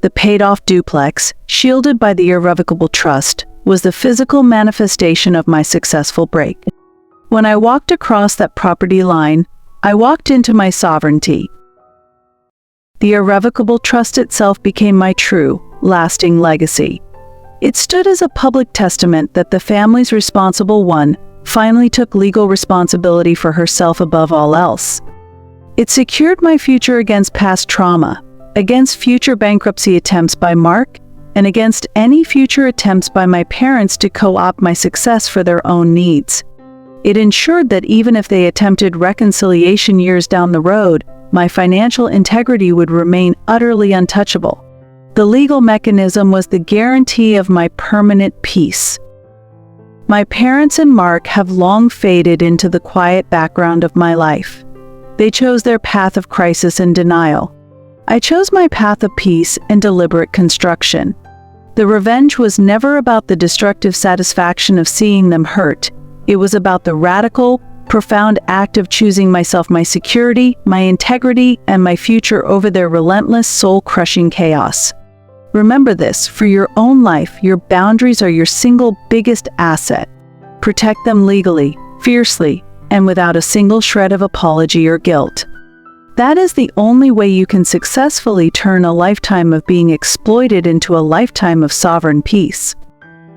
S1: The paid-off duplex, shielded by the irrevocable trust, was the physical manifestation of my successful break. When I walked across that property line, I walked into my sovereignty. The irrevocable trust itself became my true, lasting legacy. It stood as a public testament that the family's responsible one finally took legal responsibility for herself above all else. It secured my future against past trauma, against future bankruptcy attempts by Mark, and against any future attempts by my parents to co-opt my success for their own needs. It ensured that even if they attempted reconciliation years down the road, my financial integrity would remain utterly untouchable. The legal mechanism was the guarantee of my permanent peace. My parents and Mark have long faded into the quiet background of my life. They chose their path of crisis and denial. I chose my path of peace and deliberate construction. The revenge was never about the destructive satisfaction of seeing them hurt. It was about the radical, profound act of choosing myself, my security, my integrity, and my future over their relentless, soul-crushing chaos. Remember this, for your own life, your boundaries are your single biggest asset. Protect them legally, fiercely, and without a single shred of apology or guilt. That is the only way you can successfully turn a lifetime of being exploited into a lifetime of sovereign peace.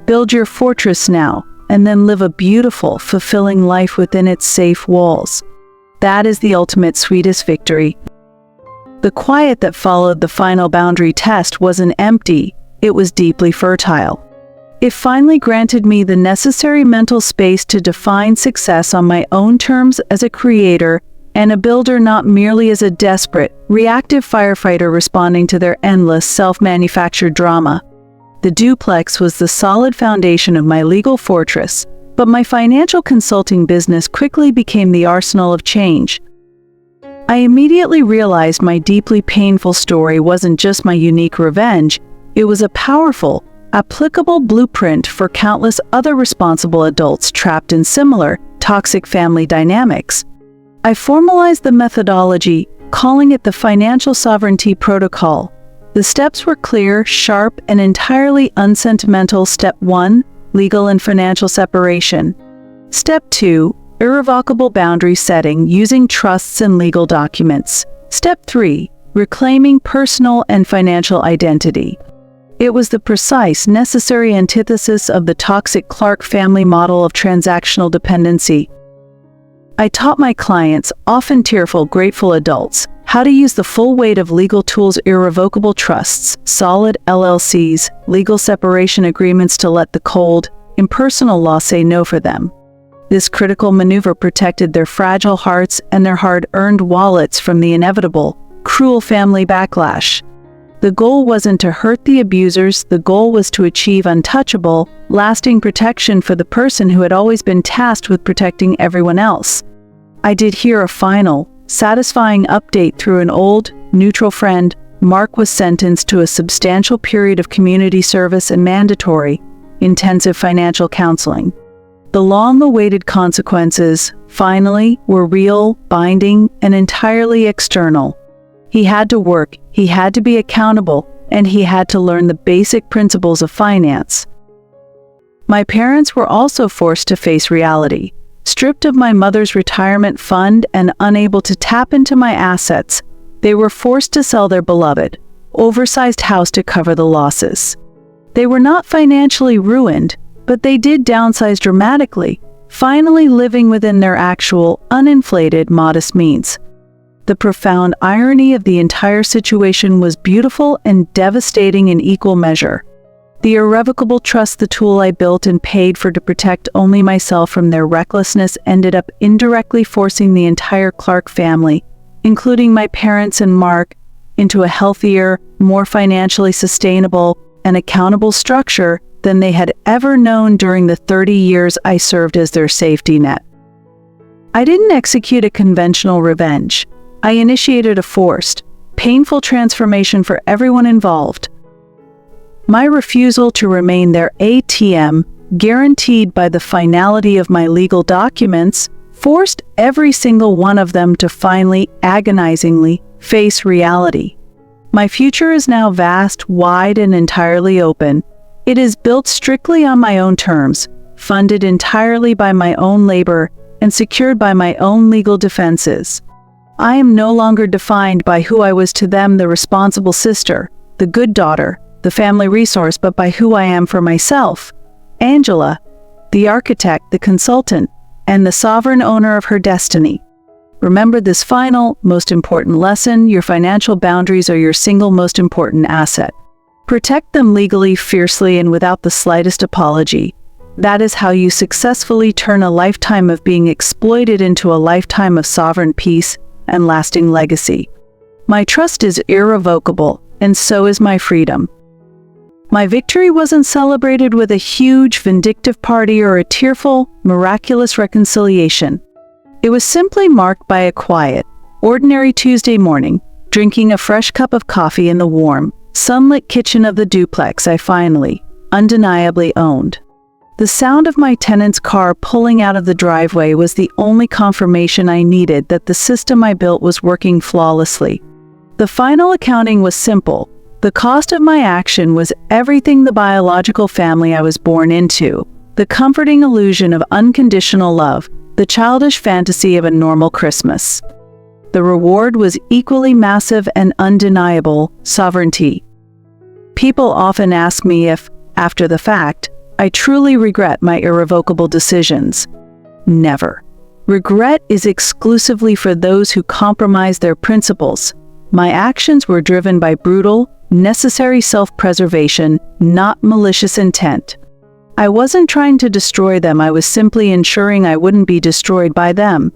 S1: Build your fortress now, and then live a beautiful, fulfilling life within its safe walls. That is the ultimate sweetest victory. The quiet that followed the final boundary test wasn't empty, it was deeply fertile. It finally granted me the necessary mental space to define success on my own terms as a creator and a builder, not merely as a desperate, reactive firefighter responding to their endless, self-manufactured drama. The duplex was the solid foundation of my legal fortress, but my financial consulting business quickly became the arsenal of change. I immediately realized my deeply painful story wasn't just my unique revenge, it was a powerful, applicable blueprint for countless other responsible adults trapped in similar, toxic family dynamics. I formalized the methodology, calling it the Financial Sovereignty Protocol. The steps were clear, sharp, and entirely unsentimental. Step 1, legal and financial separation. Step 2, irrevocable boundary setting using trusts and legal documents. Step 3, reclaiming personal and financial identity. It was the precise, necessary antithesis of the toxic Clark family model of transactional dependency. I taught my clients, often tearful, grateful adults, how to use the full weight of legal tools: irrevocable trusts, solid LLCs, legal separation agreements to let the cold, impersonal law say no for them. This critical maneuver protected their fragile hearts and their hard-earned wallets from the inevitable, cruel family backlash. The goal wasn't to hurt the abusers, the goal was to achieve untouchable, lasting protection for the person who had always been tasked with protecting everyone else. I did hear a final, satisfying update through an old, neutral friend. Mark was sentenced to a substantial period of community service and mandatory, intensive financial counseling. The long-awaited consequences, finally, were real, binding, and entirely external. He had to work, he had to be accountable, and he had to learn the basic principles of finance. My parents were also forced to face reality. Stripped of my mother's retirement fund and unable to tap into my assets, they were forced to sell their beloved, oversized house to cover the losses. They were not financially ruined, but they did downsize dramatically, finally living within their actual, uninflated, modest means. The profound irony of the entire situation was beautiful and devastating in equal measure. The irrevocable trust, the tool I built and paid for to protect only myself from their recklessness, ended up indirectly forcing the entire Clark family, including my parents and Mark, into a healthier, more financially sustainable, and accountable structure than they had ever known during the 30 years I served as their safety net. I didn't execute a conventional revenge. I initiated a forced, painful transformation for everyone involved. My refusal to remain their ATM, guaranteed by the finality of my legal documents, forced every single one of them to finally, agonizingly, face reality. My future is now vast, wide, and entirely open. It is built strictly on my own terms, funded entirely by my own labor, and secured by my own legal defenses. I am no longer defined by who I was to them, the responsible sister, the good daughter, the family resource, but by who I am for myself, Angela, the architect, the consultant, and the sovereign owner of her destiny. Remember this final, most important lesson: your financial boundaries are your single most important asset. Protect them legally, fiercely, and without the slightest apology. That is how you successfully turn a lifetime of being exploited into a lifetime of sovereign peace and lasting legacy. My trust is irrevocable, and so is my freedom. My victory wasn't celebrated with a huge, vindictive party or a tearful, miraculous reconciliation. It was simply marked by a quiet, ordinary Tuesday morning, drinking a fresh cup of coffee in the warm, sunlit kitchen of the duplex I finally, undeniably owned. The sound of my tenant's car pulling out of the driveway was the only confirmation I needed that the system I built was working flawlessly. The final accounting was simple. The cost of my action was everything: the biological family I was born into, the comforting illusion of unconditional love, the childish fantasy of a normal Christmas. The reward was equally massive and undeniable: sovereignty. People often ask me if, after the fact, I truly regret my irrevocable decisions. Never. Regret is exclusively for those who compromise their principles. My actions were driven by brutal, necessary self-preservation, not malicious intent. I wasn't trying to destroy them, I was simply ensuring I wouldn't be destroyed by them.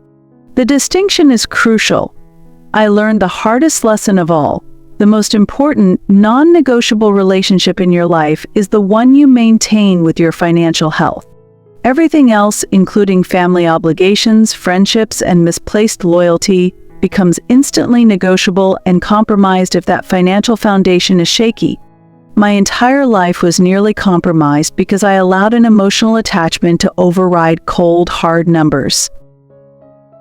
S1: The distinction is crucial. I learned the hardest lesson of all. The most important, non-negotiable relationship in your life is the one you maintain with your financial health. Everything else, including family obligations, friendships, and misplaced loyalty, becomes instantly negotiable and compromised if that financial foundation is shaky. My entire life was nearly compromised because I allowed an emotional attachment to override cold, hard numbers.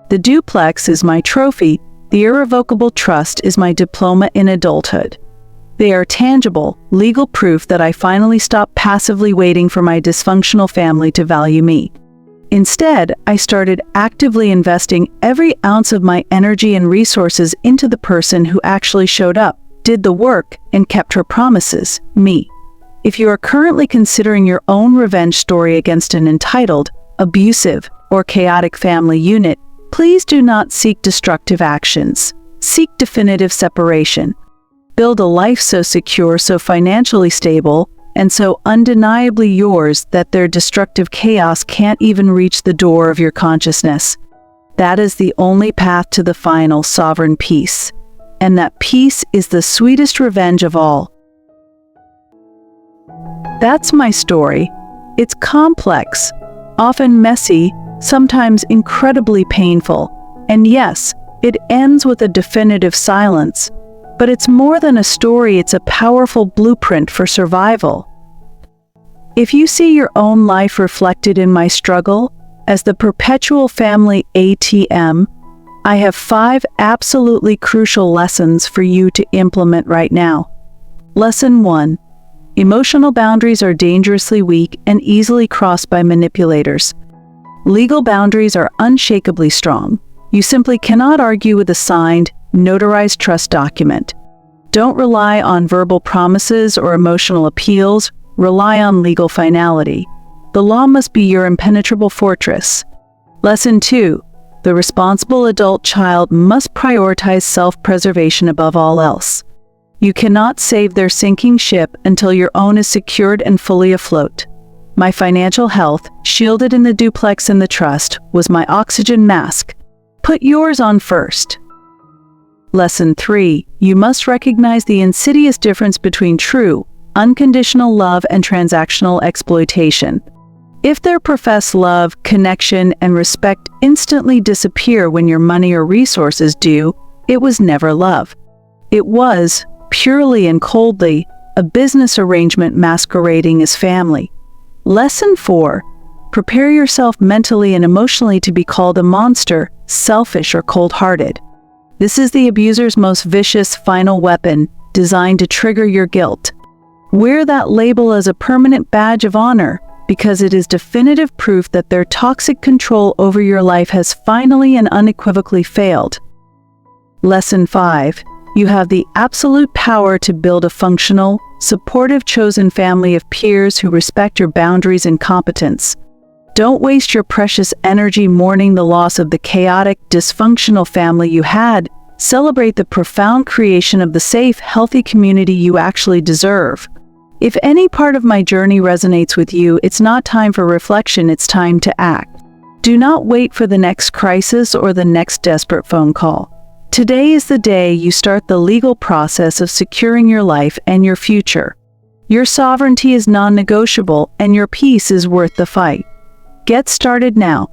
S1: The duplex is my trophy. The irrevocable trust is my diploma in adulthood. They are tangible, legal proof that I finally stopped passively waiting for my dysfunctional family to value me. Instead, I started actively investing every ounce of my energy and resources into the person who actually showed up, did the work, and kept her promises: me. If you are currently considering your own revenge story against an entitled, abusive, or chaotic family unit, please do not seek destructive actions. Seek definitive separation. Build a life so secure, so financially stable, and so undeniably yours that their destructive chaos can't even reach the door of your consciousness. That is the only path to the final sovereign peace. And that peace is the sweetest revenge of all. That's my story. It's complex, often messy, sometimes incredibly painful. And yes, it ends with a definitive silence. But it's more than a story, it's a powerful blueprint for survival. If you see your own life reflected in my struggle as the perpetual family ATM, I have 5 absolutely crucial lessons for you to implement right now. Lesson 1. Emotional boundaries are dangerously weak and easily crossed by manipulators. Legal boundaries are unshakably strong. You simply cannot argue with a signed, notarized trust document. Don't rely on verbal promises or emotional appeals. Rely on legal finality. The law must be your impenetrable fortress. Lesson 2. The responsible adult child must prioritize self-preservation above all else. You cannot save their sinking ship until your own is secured and fully afloat. My financial health, shielded in the duplex and the trust, was my oxygen mask. Put yours on first. Lesson 3. You must recognize the insidious difference between true, unconditional love and transactional exploitation. If their professed love, connection, and respect instantly disappear when your money or resources do, it was never love. It was, purely and coldly, a business arrangement masquerading as family. Lesson 4. Prepare yourself mentally and emotionally to be called a monster, selfish, or cold-hearted. This is the abuser's most vicious final weapon, designed to trigger your guilt. Wear that label as a permanent badge of honor, because it is definitive proof that their toxic control over your life has finally and unequivocally failed. Lesson 5. You have the absolute power to build a functional, supportive chosen family of peers who respect your boundaries and competence. Don't waste your precious energy mourning the loss of the chaotic, dysfunctional family you had. Celebrate the profound creation of the safe, healthy community you actually deserve. If any part of my journey resonates with you, it's not time for reflection, it's time to act. Do not wait for the next crisis or the next desperate phone call. Today is the day you start the legal process of securing your life and your future. Your sovereignty is non-negotiable, and your peace is worth the fight. Get started now.